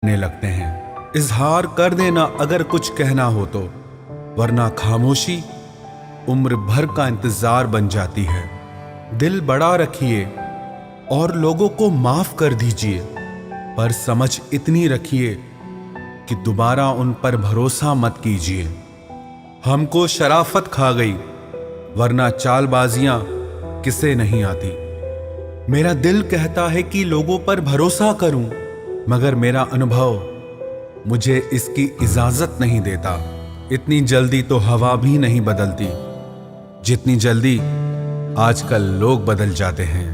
करने लगते हैं। इजहार कर देना अगर कुछ कहना हो तो, वरना खामोशी उम्र भर का इंतजार बन जाती है। दिल बड़ा रखिए और लोगों को माफ कर दीजिए, पर समझ इतनी रखिए कि दोबारा उन पर भरोसा मत कीजिए। हमको शराफत खा गई, वरना चालबाजियां किसे नहीं आती। मेरा दिल कहता है कि लोगों पर भरोसा करूं, मगर मेरा अनुभव मुझे इसकी इजाजत नहीं देता। इतनी जल्दी तो हवा भी नहीं बदलती जितनी जल्दी आजकल लोग बदल जाते हैं।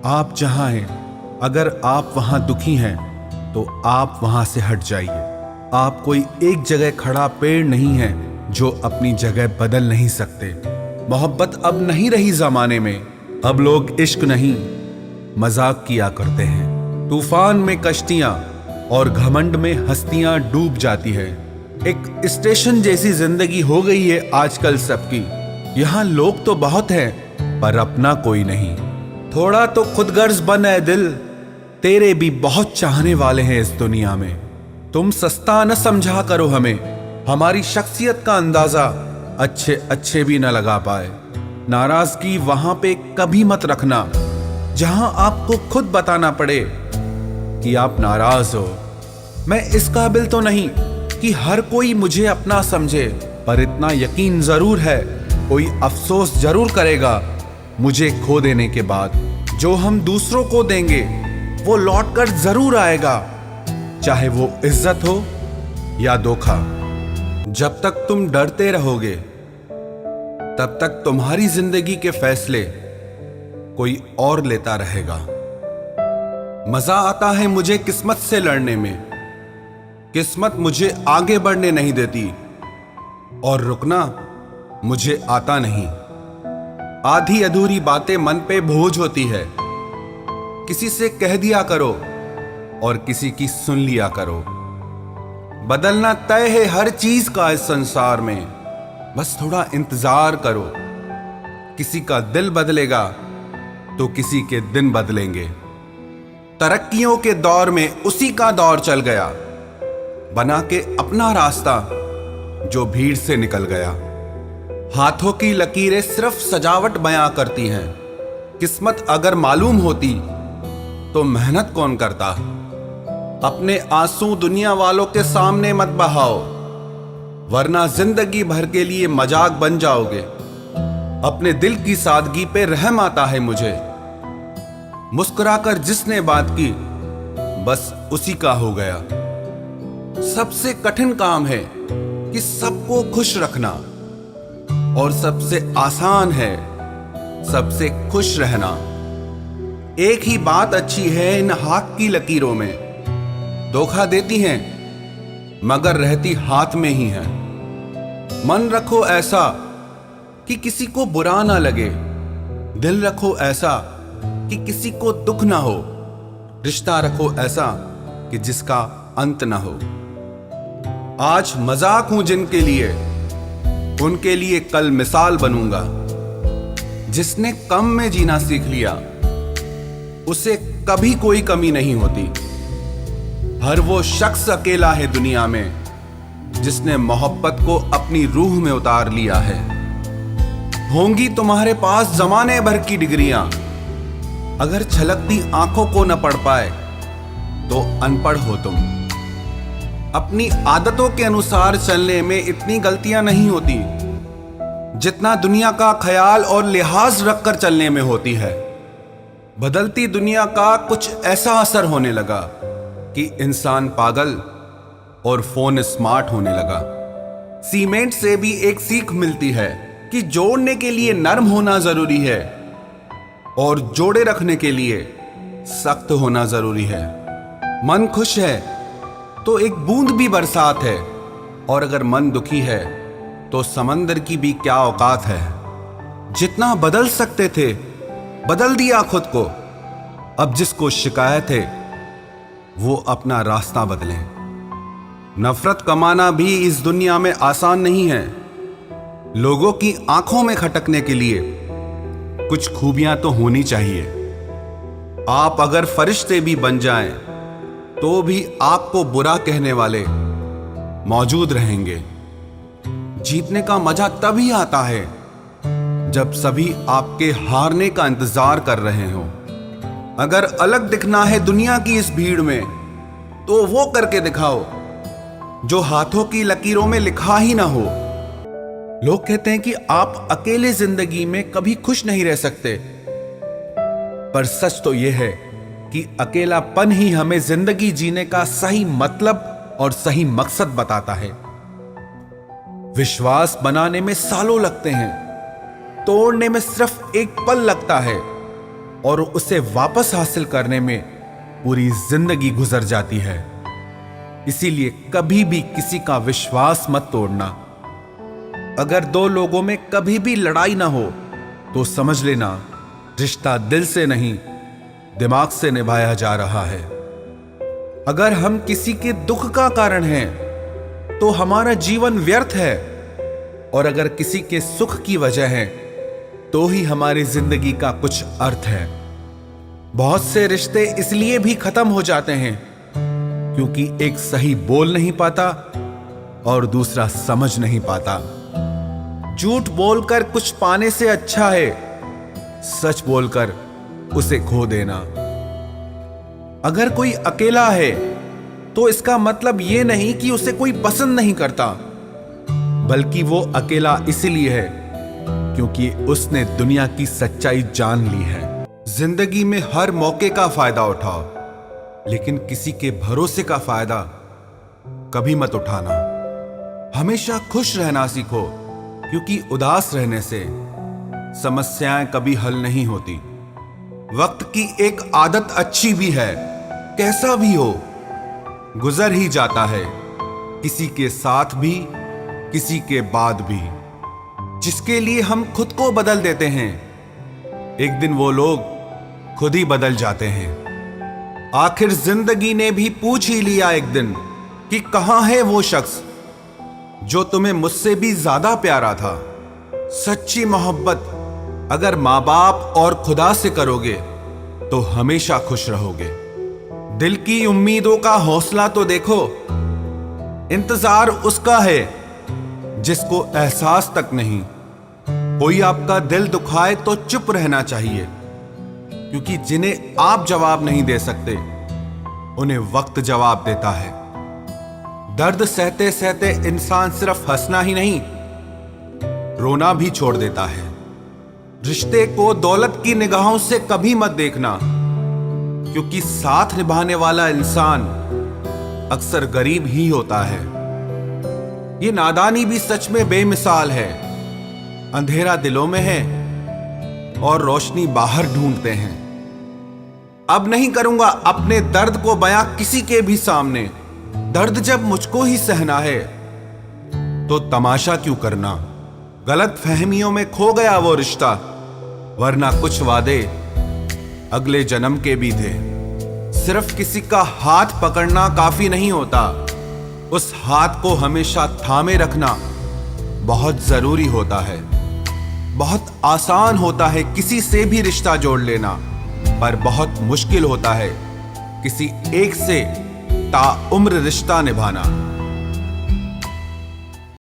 आप जहां हैं, अगर आप वहां दुखी हैं तो आप वहां से हट जाइए। आप कोई एक जगह खड़ा पेड़ नहीं है जो अपनी जगह बदल नहीं सकते। मोहब्बत अब नहीं रही जमाने में, अब लोग इश्क नहीं मजाक किया करते हैं। तूफान में कश्तियां और घमंड में हस्तियां डूब जाती है। एक स्टेशन जैसी जिंदगी हो गई है आजकल सबकी। यहां लोग तो बहुत हैं पर अपना कोई नहीं। थोड़ा तो खुदगर्ज बन है दिल, तेरे भी बहुत चाहने वाले हैं इस दुनिया में। तुम सस्ता न समझा करो हमें, हमारी शख्सियत का अंदाजा अच्छे अच्छे भी न लगा पाए। नाराजगी वहां पे कभी मत रखना जहां आपको खुद बताना पड़े कि आप नाराज हो। मैं इस काबिल तो नहीं कि हर कोई मुझे अपना समझे, पर इतना यकीन जरूर है कोई अफसोस जरूर करेगा मुझे खो देने के बाद। जो हम दूसरों को देंगे वो लौट कर जरूर आएगा, चाहे वो इज्जत हो या धोखा। जब तक तुम डरते रहोगे तब तक तुम्हारी जिंदगी के फैसले कोई और लेता रहेगा। मजा आता है मुझे किस्मत से लड़ने में, किस्मत मुझे आगे बढ़ने नहीं देती और रुकना मुझे आता नहीं। आधी अधूरी बातें मन पे बोझ होती है, किसी से कह दिया करो और किसी की सुन लिया करो। बदलना तय है हर चीज का इस संसार में, बस थोड़ा इंतजार करो। किसी का दिल बदलेगा तो किसी के दिन बदलेंगे। तरक्कियों के दौर में उसी का दौर चल गया, बना के अपना रास्ता जो भीड़ से निकल गया। हाथों की लकीरें सिर्फ सजावट बयां करती हैं। किस्मत अगर मालूम होती तो मेहनत कौन करता। अपने आंसू दुनिया वालों के सामने मत बहाओ, वरना जिंदगी भर के लिए मजाक बन जाओगे। अपने दिल की सादगी पे रहम आता है मुझे, मुस्कुराकर जिसने बात की बस उसी का हो गया। सबसे कठिन काम है कि सबको खुश रखना, और सबसे आसान है सबसे खुश रहना। एक ही बात अच्छी है इन हाथ की लकीरों में, धोखा देती हैं मगर रहती हाथ में ही है। मन रखो ऐसा कि किसी को बुरा ना लगे, दिल रखो ऐसा कि किसी को दुख ना हो, रिश्ता रखो ऐसा कि जिसका अंत ना हो। आज मजाक हूं जिनके लिए, उनके लिए कल मिसाल बनूंगा। जिसने कम में जीना सीख लिया उसे कभी कोई कमी नहीं होती। हर वो शख्स अकेला है दुनिया में जिसने मोहब्बत को अपनी रूह में उतार लिया है। होंगी तुम्हारे पास जमाने भर की डिग्रियां, अगर छलकती आंखों को न पढ़ पाए तो अनपढ़ हो तुम। अपनी आदतों के अनुसार चलने में इतनी गलतियां नहीं होती जितना दुनिया का ख्याल और लिहाज रखकर चलने में होती है। बदलती दुनिया का कुछ ऐसा असर होने लगा कि इंसान पागल और फोन स्मार्ट होने लगा। सीमेंट से भी एक सीख मिलती है कि जोड़ने के लिए नरम होना जरूरी है और जोड़े रखने के लिए सख्त होना जरूरी है। मन खुश है तो एक बूंद भी बरसात है, और अगर मन दुखी है तो समंदर की भी क्या औकात है। जितना बदल सकते थे बदल दिया खुद को। अब जिसको शिकायत है वो अपना रास्ता बदले। नफरत कमाना भी इस दुनिया में आसान नहीं है। लोगों की आंखों में खटकने के लिए कुछ खूबियां तो होनी चाहिए। आप अगर फरिश्ते भी बन जाएं तो भी आपको बुरा कहने वाले मौजूद रहेंगे। जीतने का मजा तभी आता है जब सभी आपके हारने का इंतजार कर रहे हो। अगर अलग दिखना है दुनिया की इस भीड़ में, तो वो करके दिखाओ जो हाथों की लकीरों में लिखा ही ना हो। लोग कहते हैं कि आप अकेले जिंदगी में कभी खुश नहीं रह सकते, पर सच तो यह है कि अकेलापन ही हमें जिंदगी जीने का सही मतलब और सही मकसद बताता है। विश्वास बनाने में सालों लगते हैं, तोड़ने में सिर्फ एक पल लगता है और उसे वापस हासिल करने में पूरी जिंदगी गुजर जाती है। इसीलिए कभी भी किसी का विश्वास मत तोड़ना। अगर दो लोगों में कभी भी लड़ाई ना हो तो समझ लेना रिश्ता दिल से नहीं, दिमाग से निभाया जा रहा है। अगर हम किसी के दुख का कारण हैं तो हमारा जीवन व्यर्थ है, और अगर किसी के सुख की वजह है तो ही हमारी जिंदगी का कुछ अर्थ है। बहुत से रिश्ते इसलिए भी खत्म हो जाते हैं क्योंकि एक सही बोल नहीं पाता और दूसरा समझ नहीं पाता। झूठ बोलकर कुछ पाने से अच्छा है सच बोलकर उसे खो देना। अगर कोई अकेला है तो इसका मतलब यह नहीं कि उसे कोई पसंद नहीं करता, बल्कि वो अकेला इसलिए है क्योंकि उसने दुनिया की सच्चाई जान ली है। जिंदगी में हर मौके का फायदा उठाओ, लेकिन किसी के भरोसे का फायदा कभी मत उठाना। हमेशा खुश रहना सीखो, क्योंकि उदास रहने से समस्याएं कभी हल नहीं होती। वक्त की एक आदत अच्छी भी है, कैसा भी हो गुजर ही जाता है, किसी के साथ भी किसी के बाद भी। जिसके लिए हम खुद को बदल देते हैं, एक दिन वो लोग खुद ही बदल जाते हैं। आखिर जिंदगी ने भी पूछ ही लिया एक दिन कि कहां है वो शख्स जो तुम्हें मुझसे भी ज्यादा प्यारा था। सच्ची मोहब्बत अगर मां बाप और खुदा से करोगे तो हमेशा खुश रहोगे। दिल की उम्मीदों का हौसला तो देखो, इंतजार उसका है जिसको एहसास तक नहीं। कोई आपका दिल दुखाए तो चुप रहना चाहिए, क्योंकि जिन्हें आप जवाब नहीं दे सकते उन्हें वक्त जवाब देता है। दर्द सहते सहते इंसान सिर्फ हंसना ही नहीं, रोना भी छोड़ देता है। रिश्ते को दौलत की निगाहों से कभी मत देखना, क्योंकि साथ निभाने वाला इंसान अक्सर गरीब ही होता है। ये नादानी भी सच में बेमिसाल है। अंधेरा दिलों में है और रोशनी बाहर ढूंढते हैं। अब नहीं करूंगा अपने दर्द को बयां किसी के भी सामने। दर्द जब मुझको ही सहना है तो तमाशा क्यों करना। गलत फहमियों में खो गया वो रिश्ता, वरना कुछ वादे अगले जन्म के भी थे। सिर्फ किसी का हाथ पकड़ना काफी नहीं होता, उस हाथ को हमेशा थामे रखना बहुत जरूरी होता है। बहुत आसान होता है किसी से भी रिश्ता जोड़ लेना, पर बहुत मुश्किल होता है किसी एक से ताउम्र रिश्ता निभाना।